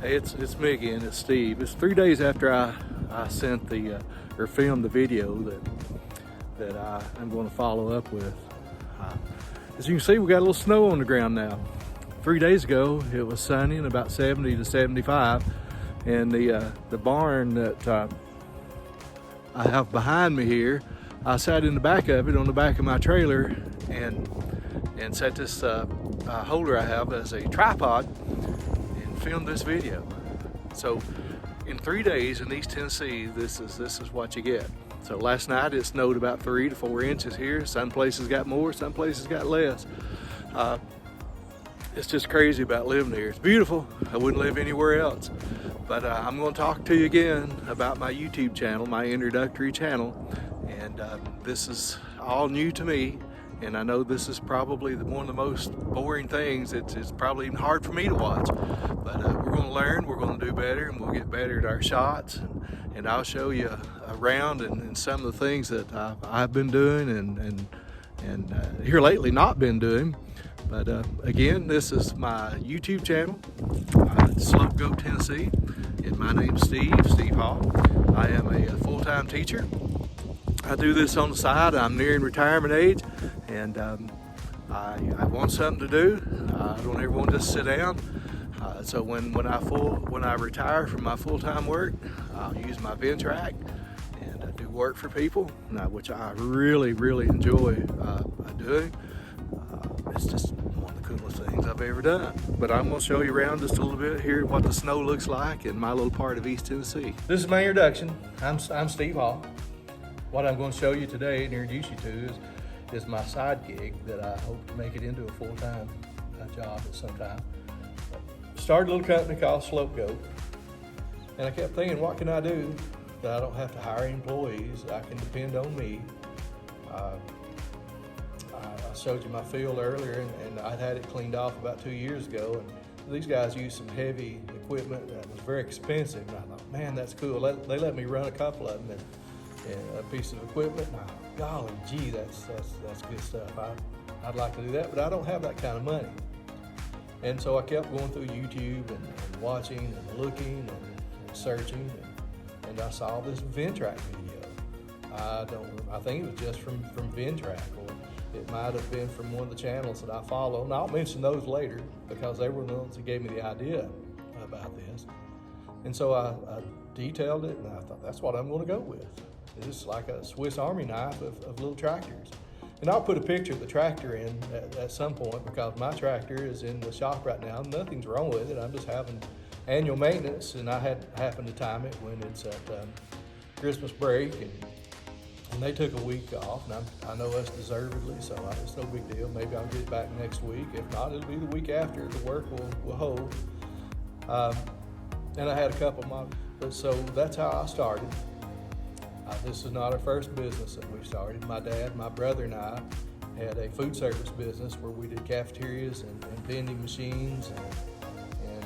Hey, it's me again. It's Steve. It's 3 days after I sent the or filmed the video that I'm going to follow up with. As you can see, we got a little snow on the ground now. 3 days ago, it was sunny and about 70 to 75, and the barn that I have behind me here, I sat in the back of it on the back of my trailer and set this holder I have as a tripod and filmed this video. So in 3 days in East Tennessee, this is what you get. So last night it snowed about 3 to 4 inches here. Some places got more, some places got less. It's just crazy about living here. It's beautiful. I wouldn't live anywhere else. But I'm going to talk to you again about my YouTube channel, my introductory channel. And this is all new to me. And I know this is probably one of the most boring things. It's probably even hard for me to watch. But we're going to learn, we're going to do better, and we'll get better at our shots. And I'll show you around and some of the things that I've been doing and here lately not been doing. But again, this is my YouTube channel, Slope Goat Tennessee, and my name's Steve Hall. I am a full-time teacher. I do this on the side. I'm nearing retirement age, and I want something to do. I don't ever want to just sit down. So when I retire from my full-time work, I'll use my Ventrac and do work for people, which I really enjoy doing. It's just one of the coolest things I've ever done. But I'm going to show you around just a little bit here what the snow looks like in my little part of East Tennessee. This is my introduction. I'm Steve Hall. What I'm going to show you today and introduce you to is my side gig that I hope to make it into a full-time job at some time. Started a little company called Slope Goat, and I kept thinking, what can I do that I don't have to hire employees? I can depend on me. I showed you my field earlier, and I'd had it cleaned off about 2 years ago, and these guys used some heavy equipment that was very expensive, and I thought, man, that's cool. They let me run a couple of them and a piece of equipment. Now, golly gee, that's good stuff. I'd like to do that, but I don't have that kind of money. And so I kept going through YouTube and watching and looking and searching, and I saw this Ventrac video. I think it was just from Ventrac, or it might have been from one of the channels that I follow. And I'll mention those later because they were the ones that gave me the idea about this. And so I detailed it, and I thought, that's what I'm going to go with. It's like a Swiss Army knife of little tractors. And I'll put a picture of the tractor in at some point, because my tractor is in the shop right now. Nothing's wrong with it. I'm just having annual maintenance, and I happened to time it when it's at Christmas break, and they took a week off, and I know us deservedly, so it's no big deal. Maybe I'll get it back next week. If not, it'll be the week after. The work will hold. And I had a couple of so that's how I started. This is not our first business that we started. My dad, my brother, and I had a food service business where we did cafeterias and vending machines and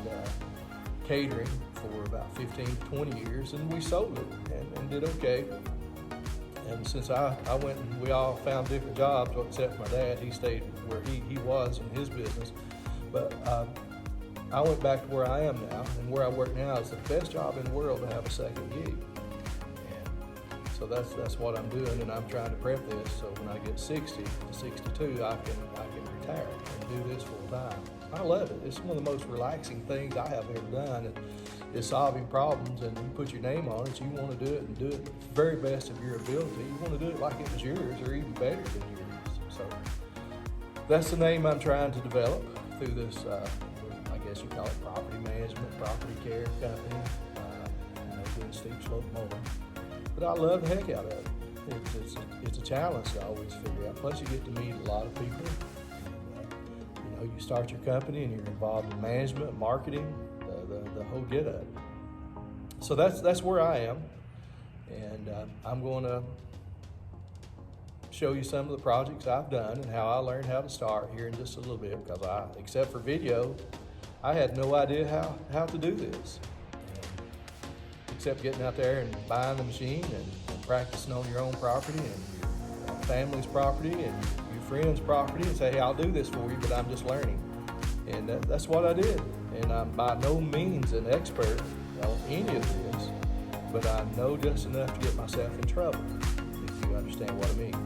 catering for about 15 to 20 years, and we sold it and did okay. And since I went and we all found different jobs, except my dad, he stayed where he was in his business. But I went back to where I am now, and where I work now is the best job in the world to have a second gig. So that's what I'm doing, and I'm trying to prep this so when I get 60 to 62, I can retire and do this full time. I love it. It's one of the most relaxing things I have ever done. It's solving problems, and you put your name on it. You want to do it and do it the very best of your ability. You want to do it like it was yours, or even better than yours. So that's the name I'm trying to develop through this, I guess you call it property management, property care company, doing steep slope mowing. But I love the heck out of it. It's a challenge to always figure out. Plus, you get to meet a lot of people. And, you start your company and you're involved in management, marketing, the whole get up. So that's where I am, and I'm going to show you some of the projects I've done and how I learned how to start here in just a little bit. Because except for video, I had no idea how to do this. Except getting out there and buying the machine and practicing on your own property and your family's property and your friend's property, and say, hey, I'll do this for you, but I'm just learning. And that's what I did. And I'm by no means an expert on any of this, but I know just enough to get myself in trouble, if you understand what I mean.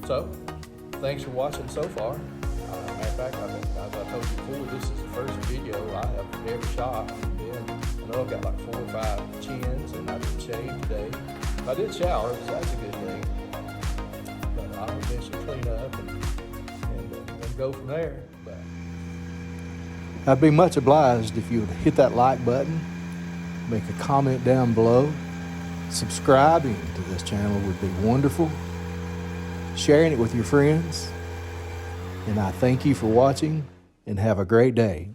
So, thanks for watching so far. Matter of fact, as I told you before, this is the first video I have ever shot. And I know I've got like 4 or 5 chins, and I didn't shave today. I did shower, so that's a good thing. But I'll eventually clean up and go from there. But I'd be much obliged if you would hit that like button, make a comment down below. Subscribing to this channel would be wonderful. Sharing it with your friends. And I thank you for watching, and have a great day.